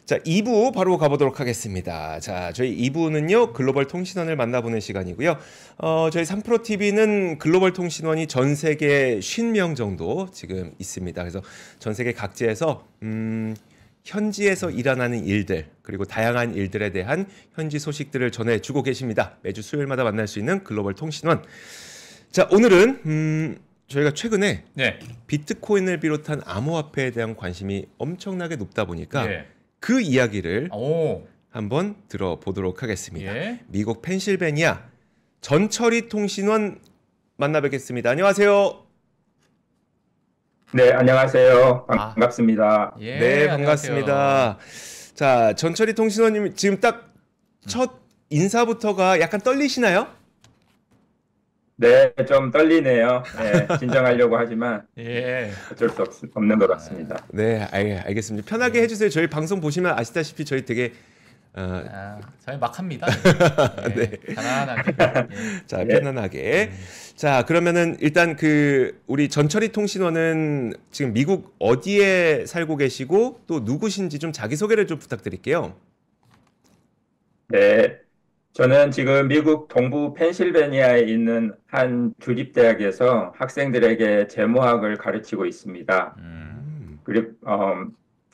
자, 2부 바로 가보도록 하겠습니다. 자, 저희 2부는요, 글로벌 통신원을 만나보는 시간이고요. 저희 3프로TV는 글로벌 통신원이 전 세계 50명 정도 지금 있습니다. 그래서 전 세계 각지에서, 현지에서 일어나는 일들, 그리고 다양한 일들에 대한 현지 소식들을 전해주고 계십니다. 매주 수요일마다 만날 수 있는 글로벌 통신원. 자, 오늘은, 저희가 최근에 네. 비트코인을 비롯한 암호화폐에 대한 관심이 엄청나게 높다 보니까 예. 그 이야기를 오. 한번 들어보도록 하겠습니다. 예. 미국 펜실베니아 전철이 통신원 만나 뵙겠습니다. 안녕하세요. 네, 안녕하세요. 반갑습니다. 예, 네, 안녕하세요. 반갑습니다. 자, 전철이 통신원님 지금 딱 첫 인사부터가 약간 떨리시나요? 네, 좀 떨리네요. 네, 진정하려고 하지만 예. 어쩔 수 없는 것 같습니다. 네, 알겠습니다. 편하게 해주세요. 저희 방송 보시면 아시다시피 저희 되게 저희 막 합니다. 예. 네. 편안하게. 자, 예. 편안하게. 자, 그러면은 일단 우리 전철이 통신원은 지금 미국 어디에 살고 계시고 또 누구신지 좀 자기소개를 좀 부탁드릴게요. 네, 저는 지금 미국 동부 펜실베니아에 있는 한 주립대학에서 학생들에게 재무학을 가르치고 있습니다.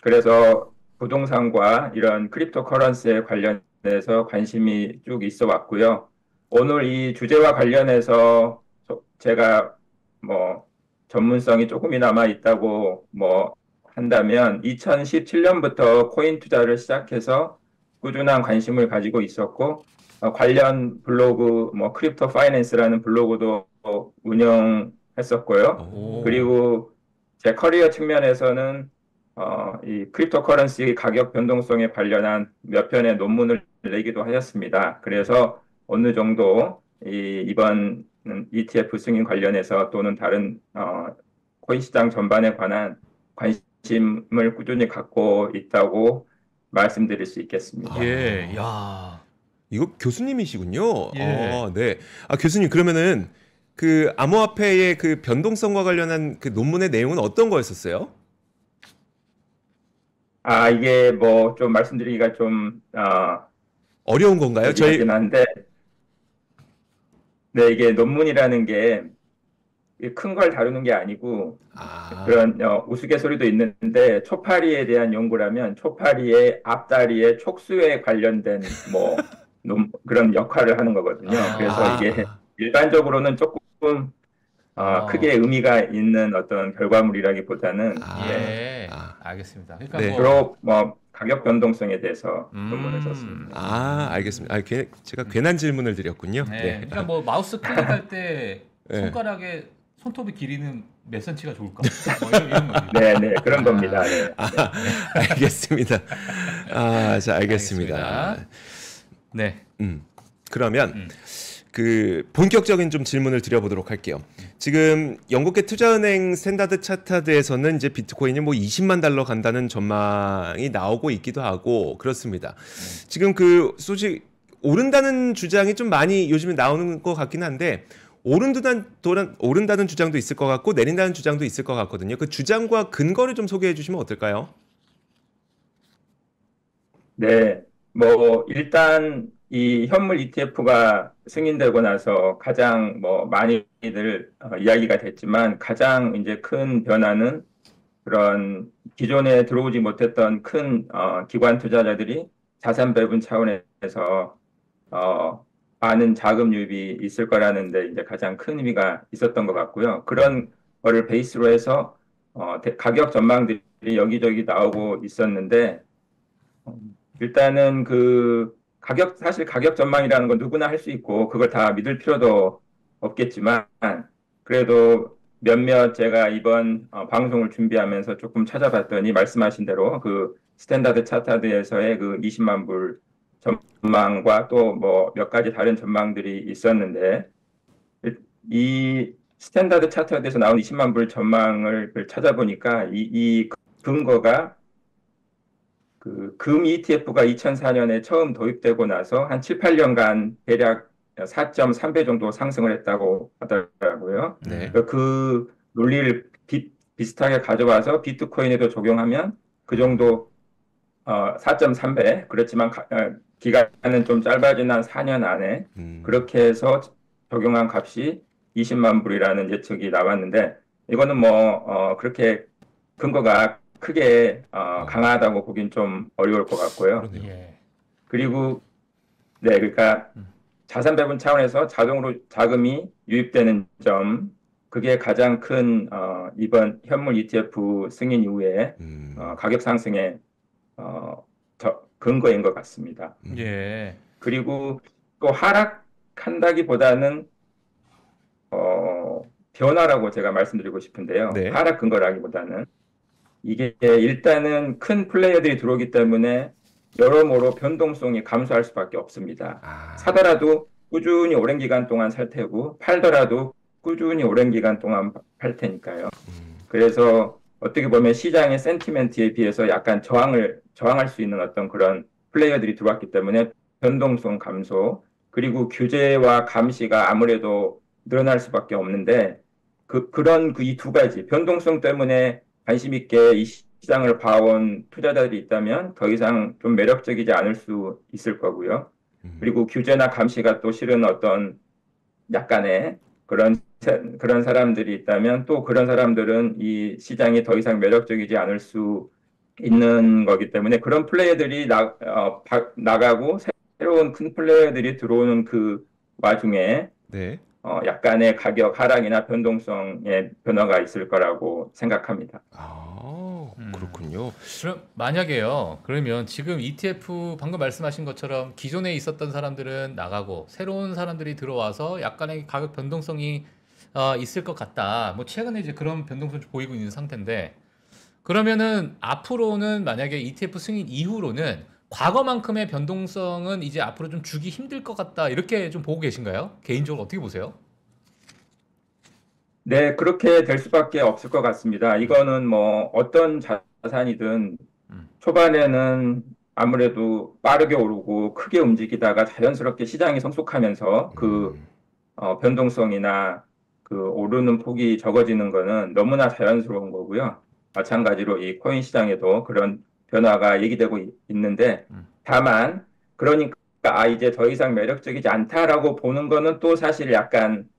그래서 부동산과 이런 크립토 커런시에 관련해서 관심이 쭉 있어 왔고요. 오늘 이 주제와 관련해서 제가 전문성이 조금이나마 있다고 한다면 2017년부터 코인 투자를 시작해서 꾸준한 관심을 가지고 있었고 관련 블로그 크립토 파이낸스라는 블로그도 운영했었고요. 오. 그리고 제 커리어 측면에서는 이 크립토 커런시 가격 변동성에 관련한 몇 편의 논문을 내기도 하였습니다. 그래서 어느 정도 이번 ETF 승인 관련해서 또는 다른 코인 시장 전반에 관한 관심을 꾸준히 갖고 있다고 말씀드릴 수 있겠습니다. 예. 야. 이거 교수님이시군요. 예. 네. 교수님 그러면은 그 암호화폐의 그 변동성과 관련한 그 논문의 내용은 어떤 거였었어요? 이게 좀 말씀드리기가 좀 어려운 건가요? 어렵긴 한데, 네, 이게 논문이라는 게 큰 걸 다루는 게 아니고 그런 우스갯소리도 있는데 초파리에 대한 연구라면 초파리의 앞다리의 촉수에 관련된 그런 역할을 하는 거거든요. 그래서 이게 일반적으로는 조금 크게 의미가 있는 어떤 결과물이라기보다는 예. 알겠습니다. 그러니까 네. 주로 가격 변동성에 대해서 논문을 썼습니다. 알겠습니다. 제가 괜한 질문을 드렸군요. 네. 네. 그러니까 마우스 클릭할 때 네. 손가락의 손톱의 길이는 몇 센치가 좋을까? 이런 거죠. 네, 그런 겁니다. 네. 알겠습니다. 자, 알겠습니다. 네. 그러면 그 본격적인 좀 질문을 드려보도록 할게요. 지금 영국계 투자은행 스탠다드 차타드에서는 이제 비트코인이 20만 달러 간다는 전망이 나오고 있기도 하고 그렇습니다. 지금 그 소식 오른다는 주장이 좀 많이 요즘에 나오는 것 같긴 한데 오른다는 주장도 있을 것 같고 내린다는 주장도 있을 것 같거든요. 그 주장과 근거를 좀 소개해 주시면 어떨까요? 네, 일단 이 현물 ETF가 승인되고 나서 가장 많이들 이야기가 됐지만 가장 이제 큰 변화는 그런 기존에 들어오지 못했던 큰 기관 투자자들이 자산 배분 차원에서 많은 자금 유입이 있을 거라는 데 이제 가장 큰 의미가 있었던 것 같고요. 그런 거를 베이스로 해서 가격 전망들이 여기저기 나오고 있었는데 일단은 사실 가격 전망이라는 건 누구나 할 수 있고 그걸 다 믿을 필요도 없겠지만 그래도 몇몇 제가 이번 방송을 준비하면서 조금 찾아봤더니 말씀하신 대로 그 스탠다드 차타드에서의 그 20만 불 전망과 또 몇 가지 다른 전망들이 있었는데 이 스탠다드 차트에서 나온 20만 불 전망을 찾아보니까 이 근거가 그 금 ETF가 2004년에 처음 도입되고 나서 한 7, 8년간 대략 4.3배 정도 상승을 했다고 하더라고요. 네. 그 논리를 비슷하게 가져와서 비트코인에도 적용하면 그 정도 4.3배. 그렇지만 기간은 좀 짧아진 한 4년 안에 그렇게 해서 적용한 값이 20만 불이라는 예측이 나왔는데 이거는 그렇게 근거가 크게 강하다고 보긴 좀 어려울 것 같고요. 그러네요. 예. 그리고 네, 그러니까 자산 배분 차원에서 자동으로 자금이 유입되는 점, 그게 가장 큰 이번 현물 ETF 승인 이후에 가격 상승의 근거인 것 같습니다. 예. 그리고 또 하락한다기보다는 변화라고 제가 말씀드리고 싶은데요. 네. 하락 근거라기보다는 이게 일단은 큰 플레이어들이 들어오기 때문에 여러모로 변동성이 감소할 수밖에 없습니다. 사더라도 꾸준히 오랜 기간 동안 살 테고 팔더라도 꾸준히 오랜 기간 동안 팔 테니까요. 그래서 어떻게 보면 시장의 센티멘트에 비해서 약간 저항할 수 있는 어떤 그런 플레이어들이 들어왔기 때문에 변동성 감소 그리고 규제와 감시가 아무래도 늘어날 수밖에 없는데 그런 이 두 가지 변동성 때문에 관심 있게 이 시장을 봐온 투자자들이 있다면 더 이상 좀 매력적이지 않을 수 있을 거고요. 그리고 규제나 감시가 또 실은 어떤 약간의 그런 사람들이 있다면 또 그런 사람들은 이 시장이 더 이상 매력적이지 않을 수 있는 거기 때문에 그런 플레이어들이 나가고 새로운 큰 플레이어들이 들어오는 그 와중에 네. 약간의 가격 하락이나 변동성의 변화가 있을 거라고 생각합니다. 그렇군요. 그럼 만약에요. 그러면 지금 ETF 방금 말씀하신 것처럼 기존에 있었던 사람들은 나가고 새로운 사람들이 들어와서 약간의 가격 변동성이 있을 것 같다. 뭐 최근에 이제 그런 변동성이 보이고 있는 상태인데 그러면은 앞으로는 만약에 ETF 승인 이후로는 과거만큼의 변동성은 이제 앞으로 좀 주기 힘들 것 같다. 이렇게 좀 보고 계신가요? 개인적으로 어떻게 보세요? 네, 그렇게 될 수밖에 없을 것 같습니다. 이거는 뭐 어떤 자산이든 초반에는 아무래도 빠르게 오르고 크게 움직이다가 자연스럽게 시장이 성숙하면서 변동성이나 그 오르는 폭이 적어지는 거는 너무나 자연스러운 거고요. 마찬가지로 이 코인 시장에도 그런 변화가 얘기되고 있는데 다만 그러니까 이제 더 이상 매력적이지 않다라고 보는 거는 또 사실 약간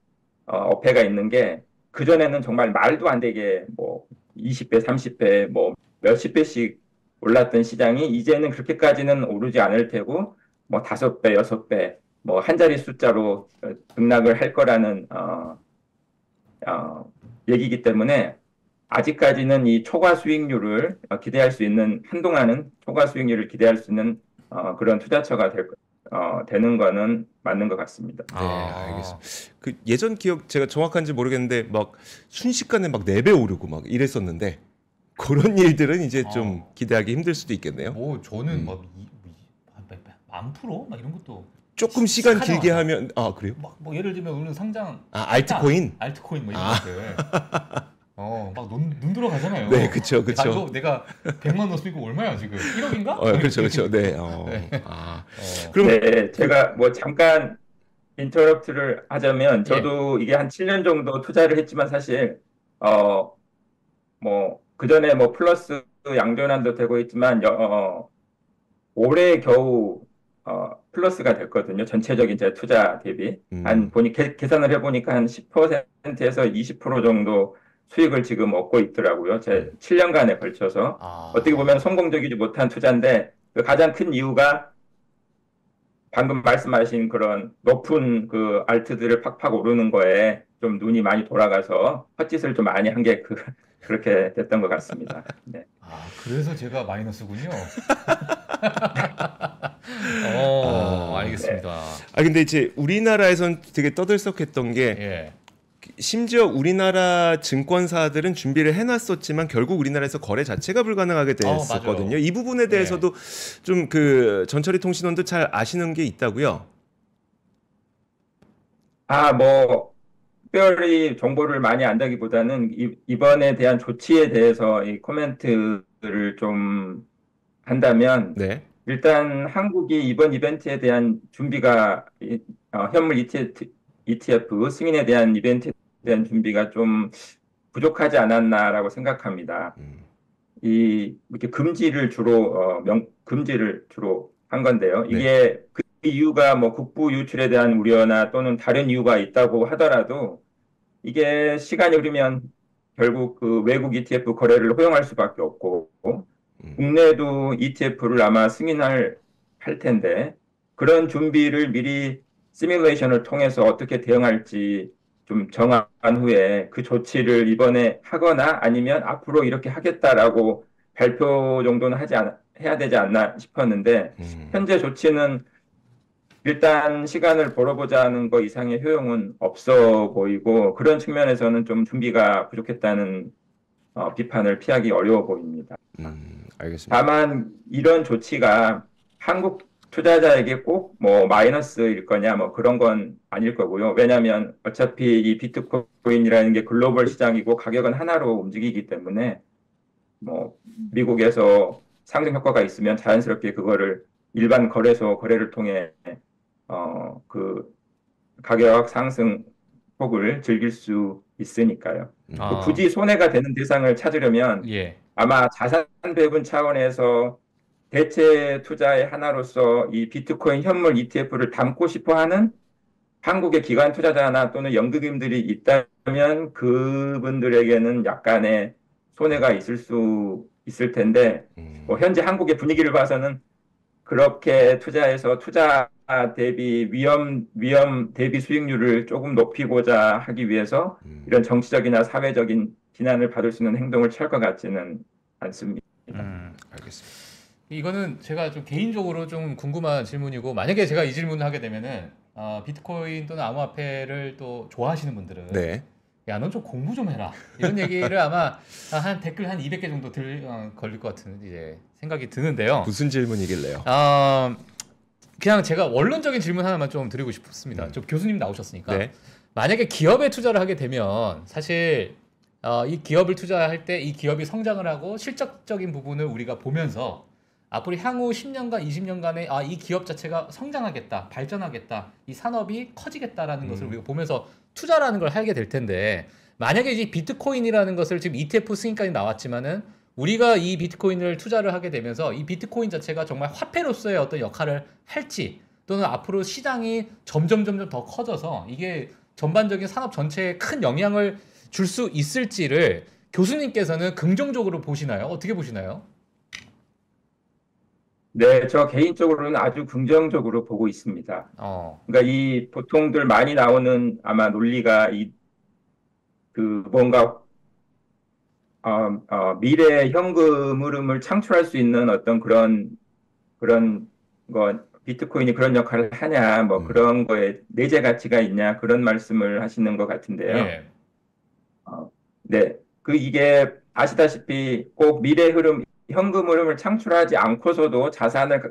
어폐가 있는 게 그전에는 정말 말도 안 되게 뭐 20배, 30배, 뭐 몇십 배씩 올랐던 시장이 이제는 그렇게까지는 오르지 않을 테고 뭐 5배, 6배, 뭐 한 자리 숫자로 등락을 할 거라는 얘기이기 때문에 아직까지는 이 초과 수익률을 기대할 수 있는 한동안은 초과 수익률을 기대할 수 있는 그런 투자처가 되는 거는 맞는 것 같습니다. 네, 알겠습니다. 그 예전 기억 제가 정확한지 모르겠는데 막 순식간에 막 4배 오르고 막 이랬었는데 그런 일들은 이제 좀 기대하기 힘들 수도 있겠네요. 뭐 저는 막 10,000% 막 이런 것도 조금 시간 하잖아요. 길게 하면 그래요? 뭐 예를 들면 오늘 상장 알트코인? 알트코인 뭐 이런 것들 막 눈 들어가잖아요. 네, 그쵸, 그쵸. 이거 내가 100만 원 쓰고 얼마야 지금? 1억인가? 그렇죠, 그렇죠. 네. 그럼 네, 제가 뭐 잠깐 인터럽트를 하자면 저도 이게 한 7년 정도 투자를 했지만 사실 뭐 그전에 뭐 플러스 양전환도 되고 있지만 올해 겨우 플러스가 됐거든요. 전체적인 제 투자 대비 한 계산을 해보니까 한 10%에서 20% 정도 수익을 지금 얻고 있더라고요. 제 7년간에 걸쳐서 어떻게 보면 성공적이지 못한 투자인데 그 가장 큰 이유가 방금 말씀하신 그런 높은 그 알트들을 팍팍 오르는 거에 좀 눈이 많이 돌아가서 헛짓을 좀 많이 한 게 그렇게 됐던 것 같습니다. 네. 그래서 제가 마이너스군요. 알겠습니다. 근데 이제 우리나라에선 되게 떠들썩했던 게 심지어 우리나라 증권사들은 준비를 해놨었지만 결국 우리나라에서 거래 자체가 불가능하게 됐었거든요. 이 부분에 대해서도 좀 그 전철이 통신원도 잘 아시는 게 있다고요? 뭐 특별히 정보를 많이 안다기보다는 이번에 대한 조치에 대해서 이 코멘트를 좀 한다면 일단 한국이 이번 이벤트에 대한 준비가 현물 ETF 승인에 대한 이벤트에 대한 준비가 좀 부족하지 않았나라고 생각합니다. 이렇게 금지를 주로 한 건데요. 네. 이게 그 이유가 뭐 국부 유출에 대한 우려나 또는 다른 이유가 있다고 하더라도 이게 시간이 흐르면 결국 그 외국 ETF 거래를 허용할 수밖에 없고 음, 국내도 ETF를 아마 승인할 할 텐데 그런 준비를 미리 시뮬레이션을 통해서 어떻게 대응할지 좀 정한 후에 그 조치를 이번에 하거나 아니면 앞으로 이렇게 하겠다라고 발표 정도는 해야 되지 않나 싶었는데 음, 현재 조치는 일단 시간을 벌어보자는 거 이상의 효용은 없어 보이고 그런 측면에서는 좀 준비가 부족했다는 비판을 피하기 어려워 보입니다. 알겠습니다. 다만 이런 조치가 한국 투자자에게 꼭 뭐 마이너스일 거냐 뭐 그런 건 아닐 거고요. 왜냐하면 어차피 이 비트코인이라는 게 글로벌 시장이고 가격은 하나로 움직이기 때문에 뭐 미국에서 상승 효과가 있으면 자연스럽게 그거를 일반 거래소 거래를 통해 그 가격 상승 폭을 즐길 수 있으니까요. 그 아, 굳이 손해가 되는 대상을 찾으려면 예. 아마 자산 배분 차원에서 대체 투자의 하나로서 이 비트코인 현물 ETF를 담고 싶어 하는 한국의 기관 투자자나 또는 연구금들이 있다면 그분들에게는 약간의 손해가 있을 수 있을 텐데 뭐 음, 현재 한국의 분위기를 봐서는 그렇게 투자해서 투자 대비 위험 대비 수익률을 조금 높이고자 하기 위해서 음, 이런 정치적이나 사회적인 비난을 받을 수 있는 행동을 취할 것 같지는 않습니다. 알겠습니다. 이거는 제가 좀 개인적으로 좀 궁금한 질문이고 만약에 제가 이 질문을 하게 되면은 비트코인 또는 암호화폐를 또 좋아하시는 분들은 네. 야, 넌 좀 공부 좀 해라. 이런 얘기를 아마 한 댓글 한 200개 정도 걸릴 것 같은 이제 생각이 드는데요. 무슨 질문이길래요? 그냥 제가 원론적인 질문 하나만 좀 드리고 싶습니다. 좀 교수님 나오셨으니까. 네. 만약에 기업에 투자를 하게 되면 사실 이 기업을 투자할 때 이 기업이 성장을 하고 실적적인 부분을 우리가 보면서 앞으로 향후 10년간, 20년간에 이 기업 자체가 성장하겠다, 발전하겠다, 이 산업이 커지겠다라는 것을 우리가 보면서 투자라는 걸 하게 될 텐데 만약에 이제 비트코인이라는 것을 지금 ETF 승인까지 나왔지만은 우리가 이 비트코인을 투자를 하게 되면서 이 비트코인 자체가 정말 화폐로서의 어떤 역할을 할지 또는 앞으로 시장이 점점 더 커져서 이게 전반적인 산업 전체에 큰 영향을 줄 수 있을지를 교수님께서는 긍정적으로 보시나요? 어떻게 보시나요? 네, 저 개인적으로는 아주 긍정적으로 보고 있습니다. 어, 그러니까 이 보통들 많이 나오는 아마 논리가 그 뭔가 미래 현금 흐름을 창출할 수 있는 어떤 그런 거 비트코인이 그런 역할을 하냐 뭐 음, 그런 거에 내재 가치가 있냐 그런 말씀을 하시는 것 같은데요. 예. 네, 이게 아시다시피 꼭 미래 흐름, 현금 흐름을 창출하지 않고서도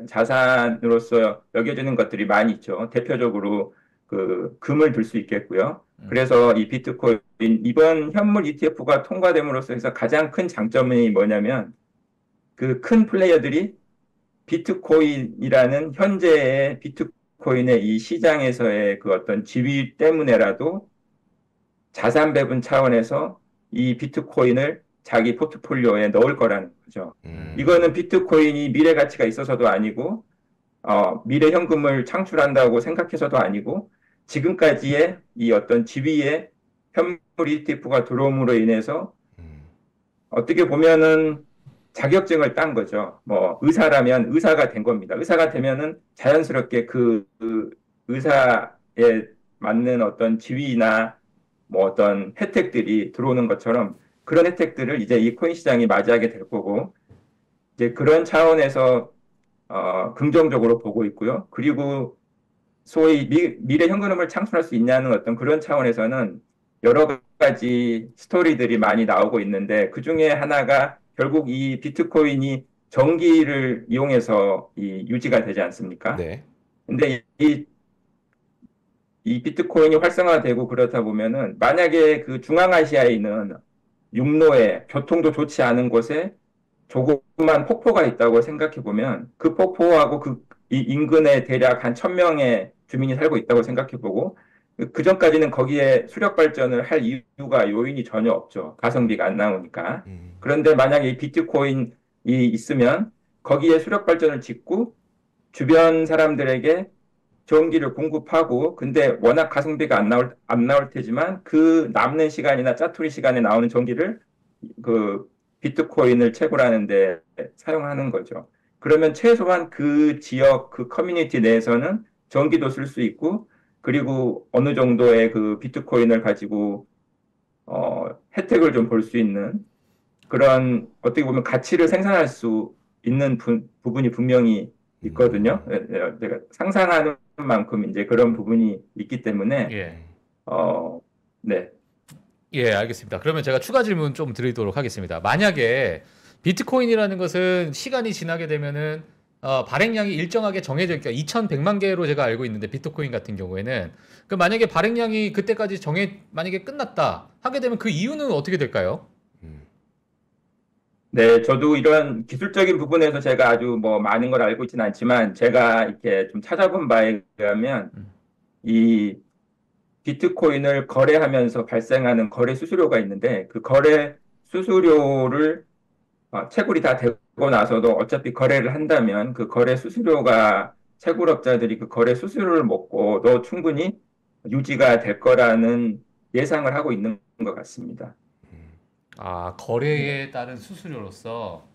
자산으로서 여겨지는 것들이 많이 있죠. 대표적으로 그 금을 들 수 있겠고요. 음, 그래서 이 비트코인 이번 현물 ETF가 통과됨으로써 해서 가장 큰 장점이 뭐냐면 그 큰 플레이어들이 비트코인이라는 현재의 비트코인의 이 시장에서의 그 어떤 지위 때문에라도 자산 배분 차원에서 이 비트코인을 자기 포트폴리오에 넣을 거라는 거죠. 이거는 비트코인이 미래 가치가 있어서도 아니고, 미래 현금을 창출한다고 생각해서도 아니고, 지금까지의 이 어떤 지위의 현물 ETF가 들어옴으로 인해서 음, 어떻게 보면은 자격증을 딴 거죠. 뭐 의사라면 의사가 된 겁니다. 의사가 되면은 자연스럽게 그 의사에 맞는 어떤 지위나 뭐 어떤 혜택들이 들어오는 것처럼 그런 혜택들을 이제 이 코인 시장이 맞이하게 될 거고 이제 그런 차원에서 긍정적으로 보고 있고요. 그리고 소위 미래 현금을 창출할 수 있냐는 어떤 그런 차원에서는 여러 가지 스토리들이 많이 나오고 있는데 그 중에 하나가 결국 이 비트코인이 전기를 이용해서 유지가 되지 않습니까? 네. 근데 이 비트코인이 활성화되고 그렇다 보면은 만약에 그 중앙아시아에 있는 육로에 교통도 좋지 않은 곳에 조그만 폭포가 있다고 생각해 보면 그 폭포하고 이 인근에 대략 한 1000명의 주민이 살고 있다고 생각해 보고 그 전까지는 거기에 수력 발전을 할 이유가 요인이 전혀 없죠. 가성비가 안 나오니까. 그런데 만약에 이 비트코인이 있으면 거기에 수력 발전을 짓고 주변 사람들에게 전기를 공급하고 근데 워낙 가성비가 안 나올 테지만 그 남는 시간이나 짜투리 시간에 나오는 전기를 그 비트코인을 채굴하는데 사용하는 거죠. 그러면 최소한 그 지역, 그 커뮤니티 내에서는 전기도 쓸 수 있고 그리고 어느 정도의 그 비트코인을 가지고 혜택을 좀 볼 수 있는 그런 어떻게 보면 가치를 생산할 수 있는 부분이 분명히 있거든요. 제가 상상하는 만큼 이제 그런 부분이 있기 때문에 예. 네. 예, 알겠습니다. 그러면 제가 추가 질문 좀 드리도록 하겠습니다. 만약에 비트코인이라는 것은 시간이 지나게 되면은 발행량이 일정하게 정해져 있니까 2,100만 개로 제가 알고 있는데 비트코인 같은 경우에는 그 만약에 발행량이 그때까지 만약에 끝났다 하게 되면 그 이유는 어떻게 될까요? 네, 저도 이런 기술적인 부분에서 제가 아주 뭐 많은 걸 알고 있지는 않지만 제가 이렇게 좀 찾아본 바에 의하면 이 비트코인을 거래하면서 발생하는 거래 수수료가 있는데 그 거래 수수료를 채굴이 다 되고 나서도 어차피 거래를 한다면 그 거래 수수료가 채굴업자들이 그 거래 수수료를 먹고도 충분히 유지가 될 거라는 예상을 하고 있는 것 같습니다. 아, 거래에 따른 수수료로서.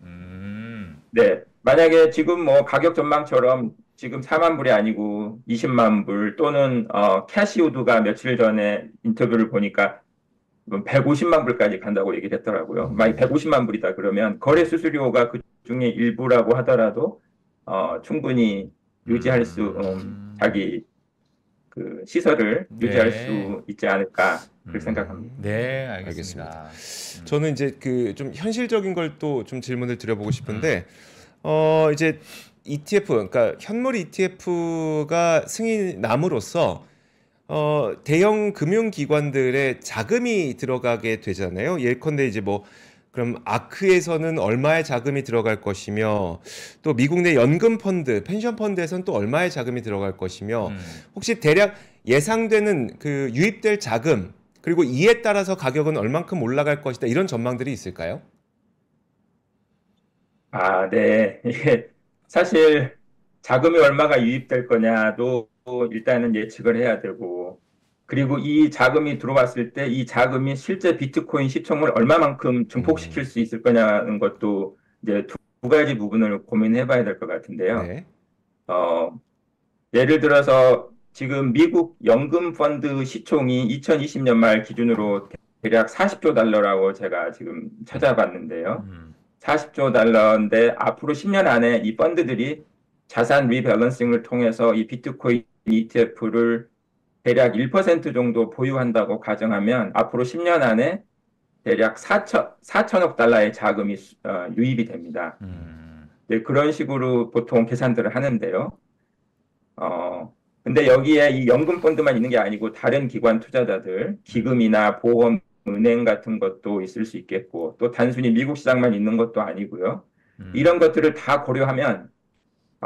네, 만약에 지금 뭐 가격 전망처럼 지금 4만 불이 아니고 20만 불 또는 캐시우드가 며칠 전에 인터뷰를 보니까 150만 불까지 간다고 얘기를 했더라고요. 만약 150만 불이다 그러면 거래 수수료가 그 중에 일부라고 하더라도 충분히 유지할 수 자기 그 시설을 유지할 네. 수 있지 않을까 그렇게 생각합니다. 네, 알겠습니다. 저는 이제 그 좀 현실적인 걸 또 좀 질문을 드려보고 싶은데 이제 ETF 그러니까 현물 ETF가 승인이 남으로써 대형 금융기관들의 자금이 들어가게 되잖아요. 예컨대 이제 뭐 그럼 아크에서는 얼마의 자금이 들어갈 것이며 또 미국 내 연금 펀드, 펜션 펀드에서는 또 얼마의 자금이 들어갈 것이며 혹시 대략 예상되는 그 유입될 자금 그리고 이에 따라서 가격은 얼만큼 올라갈 것이다 이런 전망들이 있을까요? 아, 네. 이게 사실 자금이 얼마가 유입될 거냐도 일단은 예측을 해야 되고, 그리고 이 자금이 들어왔을 때 이 자금이 실제 비트코인 시총을 얼마만큼 증폭시킬 수 있을 거냐는 것도 이제 두 가지 부분을 고민해 봐야 될 것 같은데요. 네. 어, 예를 들어서 지금 미국 연금 펀드 시총이 2020년 말 기준으로 대략 40조 달러라고 제가 지금 찾아봤는데요. 40조 달러인데 앞으로 10년 안에 이 펀드들이 자산 리밸런싱을 통해서 이 비트코인 ETF를 대략 1% 정도 보유한다고 가정하면 앞으로 10년 안에 대략 4천억 달러의 자금이 유입이 됩니다. 네, 그런 식으로 보통 계산들을 하는데요. 근데 여기에 이 연금 펀드만 있는 게 아니고 다른 기관 투자자들, 기금이나 보험, 은행 같은 것도 있을 수 있겠고 또 단순히 미국 시장만 있는 것도 아니고요. 이런 것들을 다 고려하면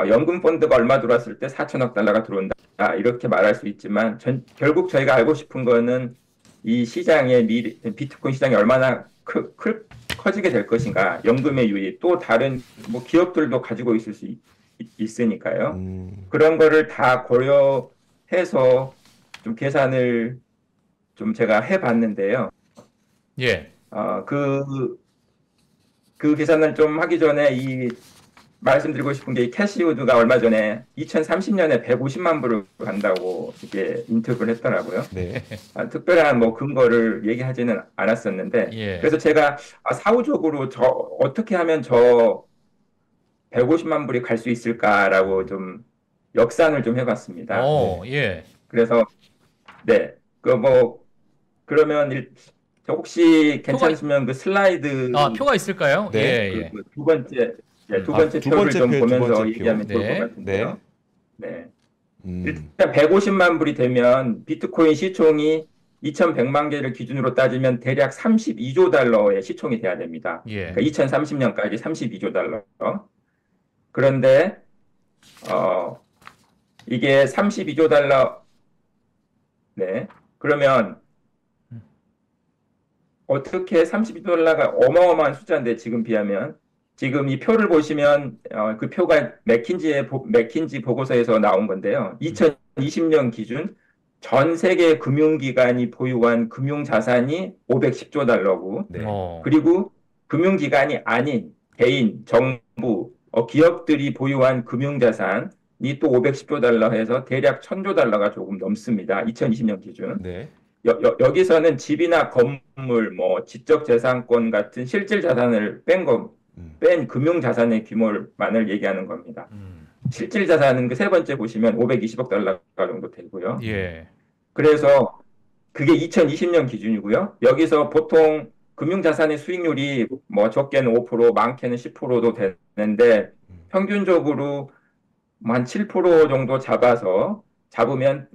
연금 펀드가 얼마 들어왔을 때 4천억 달러가 들어온다. 이렇게 말할 수 있지만 결국 저희가 알고 싶은 거는 이 시장의 비트코인 시장이 얼마나 커지게 될 것인가. 연금의 유입, 또 다른 뭐 기업들도 가지고 있을 수 있으니까요. 그런 거를 다 고려해서 좀 계산을 좀 제가 해봤는데요. 예. 그 계산을 좀 하기 전에 말씀드리고 싶은 게 이 캐시우드가 얼마 전에 2030년에 150만 불을 간다고 이게 인터뷰를 했더라고요. 네. 특별한 뭐 근거를 얘기하지는 않았었는데, 예. 그래서 제가 사후적으로 어떻게 하면 저 150만 불이 갈 수 있을까라고 좀 역산을 좀 해봤습니다. 예. 그래서 네, 그러면 혹시 괜찮으시면 그 슬라이드 표가 있을까요? 네. 예. 두 번째 두 표를 번째 좀 표, 두 보면서 번째 표. 얘기하면 좋을 네. 것 같은데요. 네. 음. 일단 150만 불이 되면 비트코인 시총이 2,100만 개를 기준으로 따지면 대략 32조 달러의 시총이 돼야 됩니다. 예. 그러니까 2030년까지 32조 달러. 그런데 이게 32조 달러를 네. 그러면 어떻게 32달러가 어마어마한 숫자인데 지금 비하면 지금 이 표를 보시면 그 표가 맥킨지 보고서에서 나온 건데요. 2020년 기준 전 세계 금융기관이 보유한 금융자산이 510조 달러고 네. 그리고 금융기관이 아닌 개인, 정부, 기업들이 보유한 금융자산이 또 510조 달러 해서 대략 1000조 달러가 조금 넘습니다. 2020년 기준. 네. 여기서는 집이나 건물, 뭐 지적재산권 같은 실질 자산을 뺀 금융자산의 규모만을 얘기하는 겁니다. 실질 자산은 그 세 번째 보시면 520억 달러가 정도 되고요. 예. 그래서 그게 2020년 기준이고요. 여기서 보통 금융자산의 수익률이 뭐 적게는 5%, 많게는 10%도 되는데 평균적으로 한 7% 정도 잡으면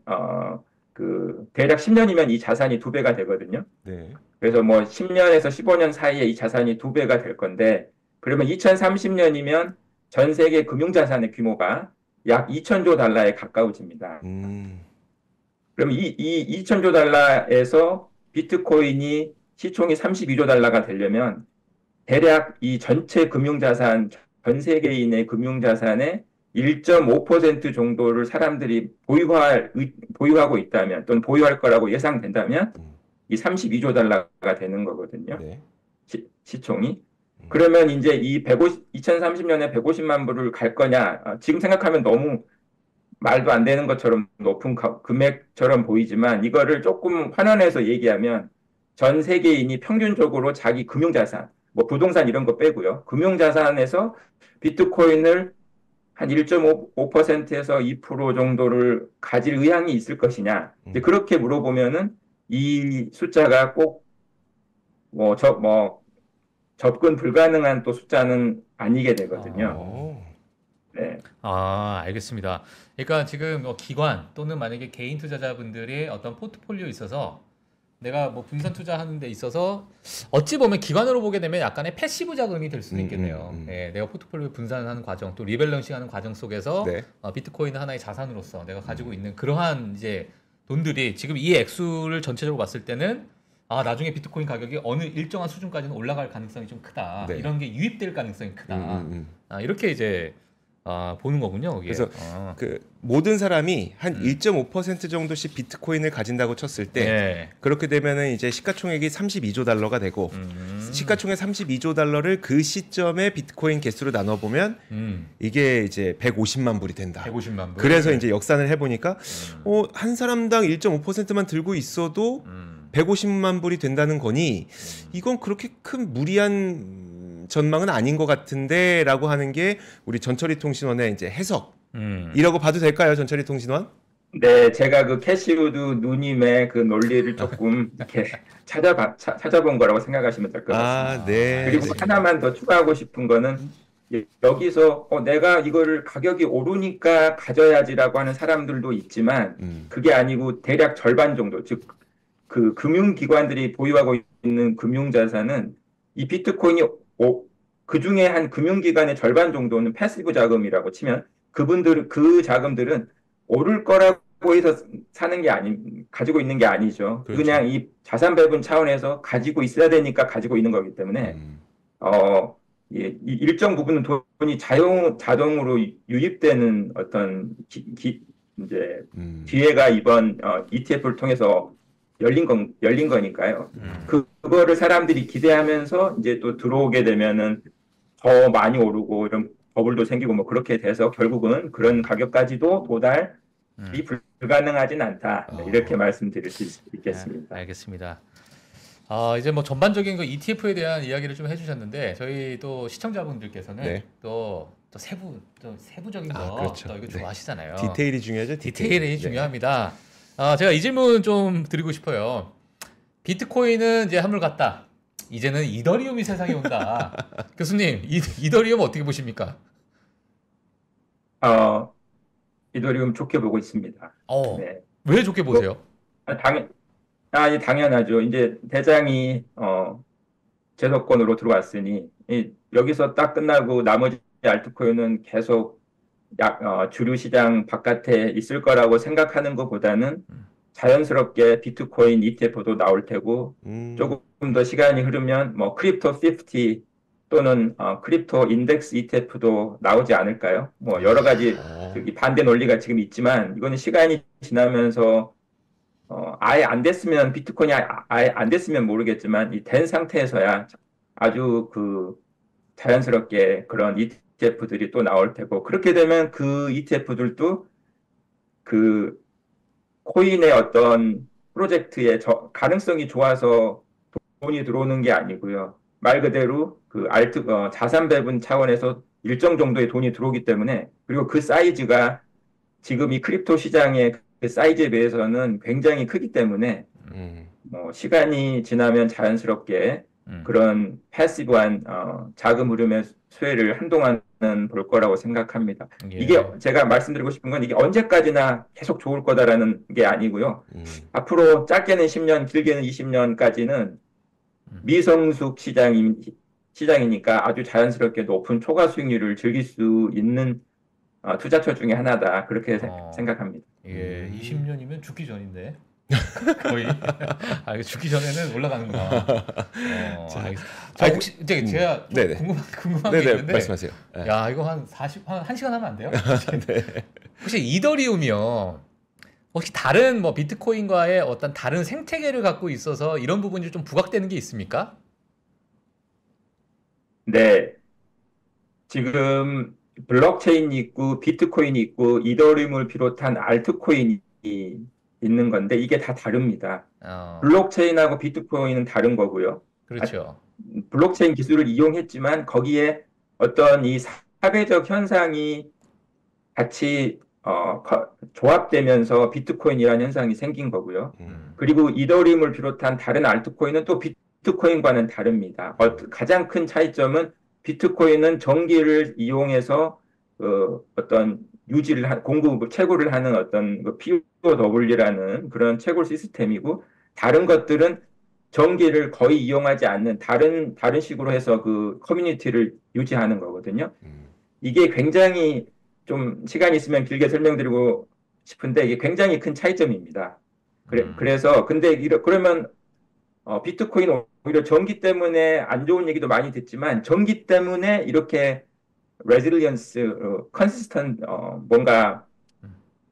그 대략 10년이면 이 자산이 2배가 되거든요. 네. 그래서 뭐 10년에서 15년 사이에 이 자산이 2배가 될 건데 그러면 2030년이면 전 세계 금융자산의 규모가 약 2천조 달러에 가까워집니다. 그러면 이 2천조 달러에서 비트코인이 시총이 32조 달러가 되려면 대략 이 전체 금융자산, 전 세계인의 금융자산의 1.5% 정도를 사람들이 보유하고 있다면 또는 보유할 거라고 예상된다면 이 32조 달러가 되는 거거든요. 네. 시총이. 그러면 이제 2030년에 150만 불을 갈 거냐? 지금 생각하면 너무 말도 안 되는 것처럼 높은 금액처럼 보이지만 이거를 조금 환원해서 얘기하면 전 세계인이 평균적으로 자기 금융자산, 뭐 부동산 이런 거 빼고요. 금융자산에서 비트코인을 한 1.5%에서 2% 정도를 가질 의향이 있을 것이냐. 그렇게 물어보면은 이 숫자가 꼭 접근 불가능한 또 숫자는 아니게 되거든요. 네. 알겠습니다. 그러니까 지금 기관 또는 만약에 개인 투자자분들의 어떤 포트폴리오에 있어서 내가 뭐 분산 투자하는 데 있어서 어찌 보면 기관으로 보게 되면 약간의 패시브 자금이 될 수는 있겠네요. 네, 내가 포트폴리오 분산하는 과정 또 리밸런싱하는 과정 속에서 네. 비트코인은 하나의 자산으로서 내가 가지고 있는 그러한 이제 돈들이 지금 이 액수를 전체적으로 봤을 때는 나중에 비트코인 가격이 어느 일정한 수준까지는 올라갈 가능성이 좀 크다. 네. 이런 게 유입될 가능성이 크다. 이렇게 이제 보는 거군요. 거기에. 그래서 그 모든 사람이 한 1.5% 정도씩 비트코인을 가진다고 쳤을 때 네. 그렇게 되면은 이제 시가총액이 32조 달러가 되고 시가총액 32조 달러를 그 시점에 비트코인 개수로 나눠 보면 이게 이제 150만 불이 된다. 150만 불. 그래서 이제 역산을 해 보니까 한 사람당 1.5%만 들고 있어도 150만 불이 된다는 거니 이건 그렇게 큰 무리한 전망은 아닌 것 같은데라고 하는 게 우리 전철이 통신원의 이제 해석이라고 봐도 될까요, 전철이 통신원? 네, 제가 그 캐시우드 누님의 그 논리를 조금 이렇게 찾아본 거라고 생각하시면 될 것 같습니다. 네. 그리고 하나만 더 추가하고 싶은 거는 여기서 내가 이거를 가격이 오르니까 가져야지라고 하는 사람들도 있지만 그게 아니고 대략 절반 정도, 즉 그 금융기관들이 보유하고 있는 금융자산은 이 비트코인이 그 중에 한 금융기관의 절반 정도는 패시브 자금이라고 치면 그 자금들은 오를 거라고 해서 가지고 있는 게 아니죠. 그렇죠. 그냥 이 자산 배분 차원에서 가지고 있어야 되니까 가지고 있는 거기 때문에 이 일정 부분은 돈이 자동으로 유입되는 어떤 이제 기회가 이번 ETF를 통해서 열린 거니까요. 그거를 사람들이 기대하면서 이제 또 들어오게 되면은 더 많이 오르고 이런 버블도 생기고 뭐 그렇게 돼서 결국은 그런 가격까지도 도달이 불가능하진 않다. 이렇게 말씀드릴 수 있겠습니다. 알겠습니다. 이제 뭐 전반적인 그 ETF에 대한 이야기를 좀 해주셨는데 저희 또 시청자분들께서는 또 세부적인 거 그렇죠. 또 이거 좋아하시잖아요. 디테일이 중요하죠. 디테일이 중요합니다. 제가 이 질문 좀 드리고 싶어요. 비트코인은 이제 한물 갔다. 이제는 이더리움이 세상에 온다. 교수님, 이더리움 어떻게 보십니까? 이더리움 좋게 보고 있습니다. 네. 왜 좋게 보세요? 당연하죠. 이제 대장이 제도권으로 들어왔으니 여기서 딱 끝나고 나머지 알트코인은 계속 주류 시장 바깥에 있을 거라고 생각하는 것보다는 자연스럽게 비트코인 ETF도 나올 테고 음. 조금 더 시간이 흐르면 뭐 크립토 50 또는 크립토 인덱스 ETF도 나오지 않을까요? 뭐 여러 가지 어. 저기 반대 논리가 지금 있지만 이거는 시간이 지나면서 아예 안 됐으면 비트코인이 아예 안 됐으면 모르겠지만 이 된 상태에서야 아주 그 자연스럽게 그런 ETF들이 또 나올 테고 그렇게 되면 그 ETF들도 그 코인의 어떤 프로젝트의 가능성이 좋아서 돈이 들어오는 게 아니고요. 말 그대로 그 자산 배분 차원에서 일정 정도의 돈이 들어오기 때문에 그리고 그 사이즈가 지금 이 크립토 시장의 그 사이즈에 비해서는 굉장히 크기 때문에 음. 뭐 시간이 지나면 자연스럽게 음. 그런 패시브한 자금 흐름의 수혜를 한동안은 볼 거라고 생각합니다. 예. 이게 제가 말씀드리고 싶은 건 이게 언제까지나 계속 좋을 거다라는 게 아니고요. 음. 앞으로 짧게는 10년, 길게는 20년까지는 미성숙 시장이니까 아주 자연스럽게 높은 초과 수익률을 즐길 수 있는 투자처 중에 하나다. 그렇게 생각합니다. 예, 20년이면 죽기 전인데 거의. 아, 이거 죽기 전에는 올라가는구나. 알겠습니다. 자, 혹시 이제 제가 좀 네네. 궁금한 게 네네, 있는데, 말씀하세요. 네. 야, 이거 한 1시간 하면 안 돼요? 혹시 이더리움이요? 혹시 다른 뭐 비트코인과의 어떤 다른 생태계를 갖고 있어서 이런 부분이 좀 부각되는 게 있습니까? 네, 지금 블록체인이 있고 비트코인이 있고 이더리움을 비롯한 알트코인이 있는 건데 이게 다 다릅니다. 블록체인하고 비트코인은 다른 거고요. 그렇죠. 블록체인 기술을 이용했지만 거기에 어떤 이 사회적 현상이 같이 조합되면서 비트코인이라는 현상이 생긴 거고요. 그리고 이더리움을 비롯한 다른 알트코인은 또 비트코인과는 다릅니다. 가장 큰 차이점은 비트코인은 전기를 이용해서 어떤 공급 채굴을 하는 어떤 POW라는 그런 채굴 시스템이고 다른 것들은 전기를 거의 이용하지 않는 다른 식으로 해서 그 커뮤니티를 유지하는 거거든요. 이게 굉장히 좀 시간이 있으면 길게 설명드리고 싶은데 이게 굉장히 큰 차이점입니다. 그래서 근데 그러면 비트코인 오히려 전기 때문에 안 좋은 얘기도 많이 듣지만 전기 때문에 이렇게 레질리언스, 컨시스턴 뭔가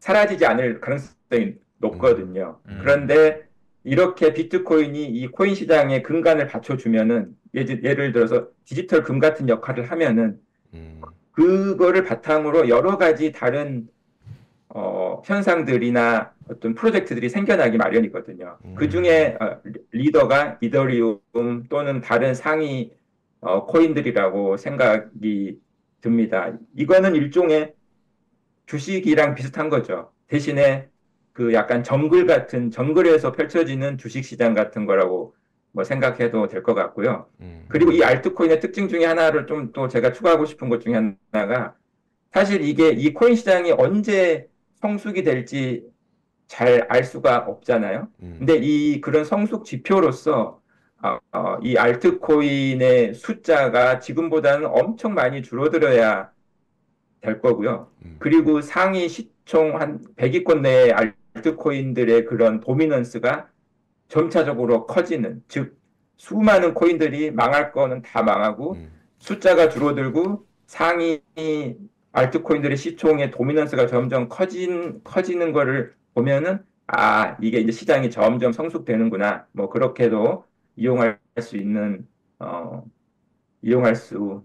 사라지지 않을 가능성이 높거든요. 그런데 이렇게 비트코인이 이 코인 시장의 근간을 받쳐주면은 예를 들어서 디지털 금 같은 역할을 하면은 그거를 바탕으로 여러 가지 다른 현상들이나 어떤 프로젝트들이 생겨나기 마련이거든요. 그 중에 리더가 이더리움 또는 다른 상위 코인들이라고 생각이 듭니다. 이거는 일종의 주식이랑 비슷한 거죠. 대신에 그 약간 정글에서 펼쳐지는 주식 시장 같은 거라고 뭐 생각해도 될 것 같고요. 그리고 이 알트코인의 특징 중에 하나를 좀 또 제가 추가하고 싶은 것 중에 하나가 사실 이게 이 코인 시장이 언제 성숙이 될지 잘 알 수가 없잖아요. 근데 그런 성숙 지표로서 이 알트코인의 숫자가 지금보다는 엄청 많이 줄어들어야 될 거고요. 그리고 상위 시총 한 100위권 내의 알트코인들의 그런 도미넌스가 점차적으로 커지는, 즉 수많은 코인들이 망할 거는 다 망하고 숫자가 줄어들고 상위 알트코인들의 시총의 도미넌스가 점점 커지는 거를 보면은 이게 이제 시장이 점점 성숙되는구나. 뭐 그렇게도 이용할 수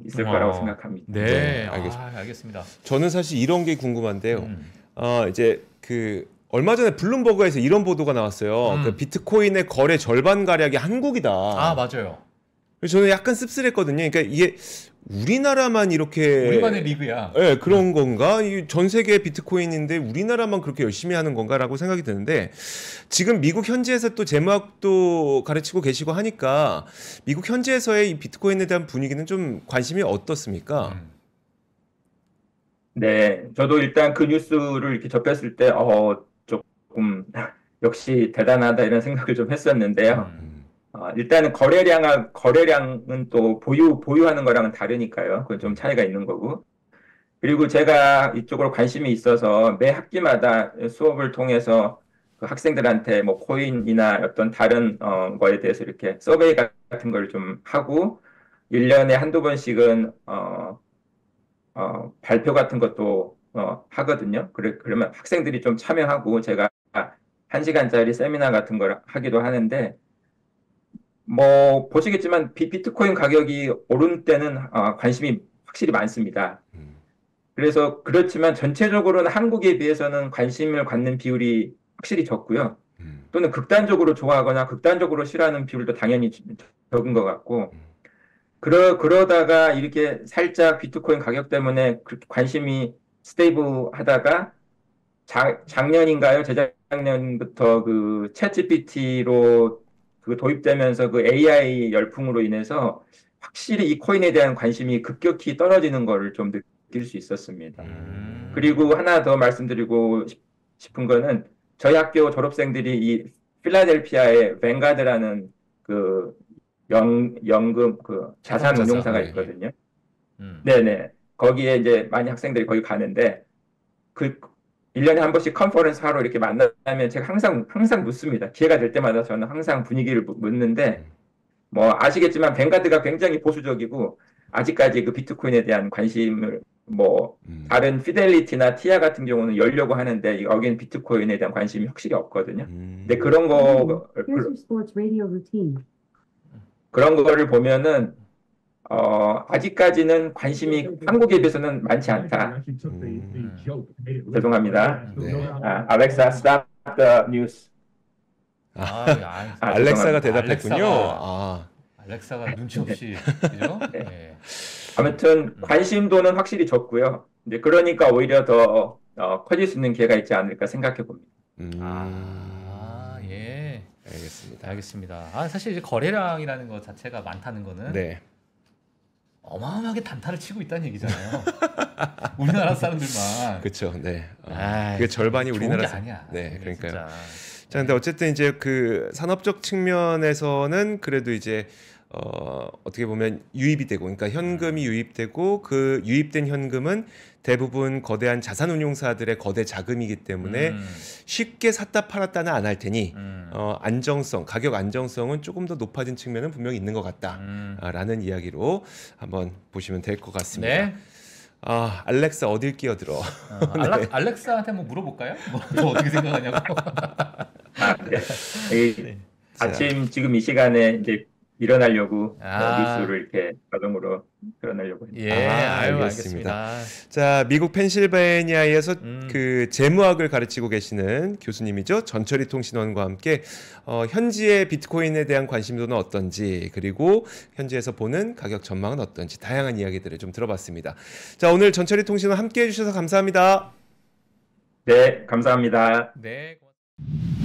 있을 거라고 생각합니다. 네, 알겠습니다. 알겠습니다. 저는 사실 이런 게 궁금한데요. 이제 얼마 전에 블룸버그에서 이런 보도가 나왔어요. 그 비트코인의 거래 절반 가량이 한국이다. 맞아요. 그래서 저는 약간 씁쓸했거든요. 그러니까 이게 우리나라만 이렇게 우리만의 리그야. 네, 그런 건가? 전 세계 비트코인인데 우리나라만 그렇게 열심히 하는 건가라고 생각이 드는데 지금 미국 현지에서 또 제모학도 가르치고 계시고 하니까 미국 현지에서의 이 비트코인에 대한 분위기는 좀 관심이 어떻습니까? 네, 저도 일단 그 뉴스를 이렇게 접했을 때 조금 역시 대단하다 이런 생각을 좀 했었는데요. 일단은 거래량은 또 보유하는 거랑은 다르니까요. 그건 좀 차이가 있는 거고. 그리고 제가 이쪽으로 관심이 있어서 매 학기마다 수업을 통해서 그 학생들한테 뭐 코인이나 어떤 다른 거에 대해서 이렇게 서베이 같은 걸 좀 하고 1년에 한두 번씩은 발표 같은 것도 하거든요. 그러면 학생들이 좀 참여하고 제가 1시간짜리 세미나 같은 걸 하기도 하는데 뭐 보시겠지만 비트코인 가격이 오른 때는 관심이 확실히 많습니다. 그래서 그렇지만 전체적으로는 한국에 비해서는 관심을 갖는 비율이 확실히 적고요. 또는 극단적으로 좋아하거나 극단적으로 싫어하는 비율도 당연히 적은 것 같고 그러다가 이렇게 살짝 비트코인 가격 때문에 그렇게 관심이 스테이블 하다가 작년인가요? 재작년부터 그 챗GPT로 그 도입되면서 그 AI 열풍으로 인해서 확실히 이 코인에 대한 관심이 급격히 떨어지는 거를 좀 느낄 수 있었습니다. 그리고 하나 더 말씀드리고 싶은 거는 저희 학교 졸업생들이 이 필라델피아의 뱅가드라는 그 연금 그 자산 운용사가 있거든요. 네네. 거기에 이제 많이 학생들이 거기 가는데 그 1년에 한 번씩 컨퍼런스 하러 이렇게 만나면 제가 항상 묻습니다. 기회가 될 때마다 저는 항상 분위기를 묻는데 뭐 아시겠지만 뱅가드가 굉장히 보수적이고 아직까지 그 비트코인에 대한 관심을 뭐 다른 피델리티나 티아 같은 경우는 열려고 하는데 여기는 비트코인에 대한 관심이 확실히 없거든요. 근데 그런 거를 보면은 아직까지는 관심이 한국에 비해서는 많지 않다. 죄송합니다. 네. 알렉사, stop the news. 알렉사가 대답했군요. 알렉사가 눈치 없이 그죠? 네. 아무튼 관심도는 확실히 적고요. 이제 그러니까 오히려 더 커질 수 있는 기회가 있지 않을까 생각해 봅니다. 예. 알겠습니다. 알겠습니다. 사실 이제 거래량이라는 것 자체가 많다는 거는 네. 어마어마하게 단타를 치고 있다는 얘기잖아요. 우리나라 사람들만. 그렇죠. 네. 그게 절반이 우리나라 아니야. 네, 그러니까요. 진짜. 자, 근데 어쨌든 이제 그 산업적 측면에서는 그래도 이제 어떻게 보면 유입이 되고, 그러니까 현금이 유입되고 그 유입된 현금은 대부분 거대한 자산 운용사들의 거대 자금이기 때문에 쉽게 샀다 팔았다는 안 할 테니 안정성, 가격 안정성은 조금 더 높아진 측면은 분명히 있는 것 같다라는 이야기로 한번 보시면 될 것 같습니다. 네. 알렉사 어딜 끼어들어? 네. 알렉사한테 한번 물어볼까요? 뭐 어떻게 생각하냐고. 네. 아침 지금 이 시간에 이제 일어나려고 뉴스를 이렇게 자동으로 일어나려고 했습니다. 예, 알겠습니다. 자, 미국 펜실베니아에서 그 재무학을 가르치고 계시는 교수님이죠. 전철이 통신원과 함께 현지의 비트코인에 대한 관심도는 어떤지, 그리고 현지에서 보는 가격 전망은 어떤지 다양한 이야기들을 좀 들어봤습니다. 자, 오늘 전철이 통신원 함께 해주셔서 감사합니다. 네, 감사합니다. 네. 고맙습니다.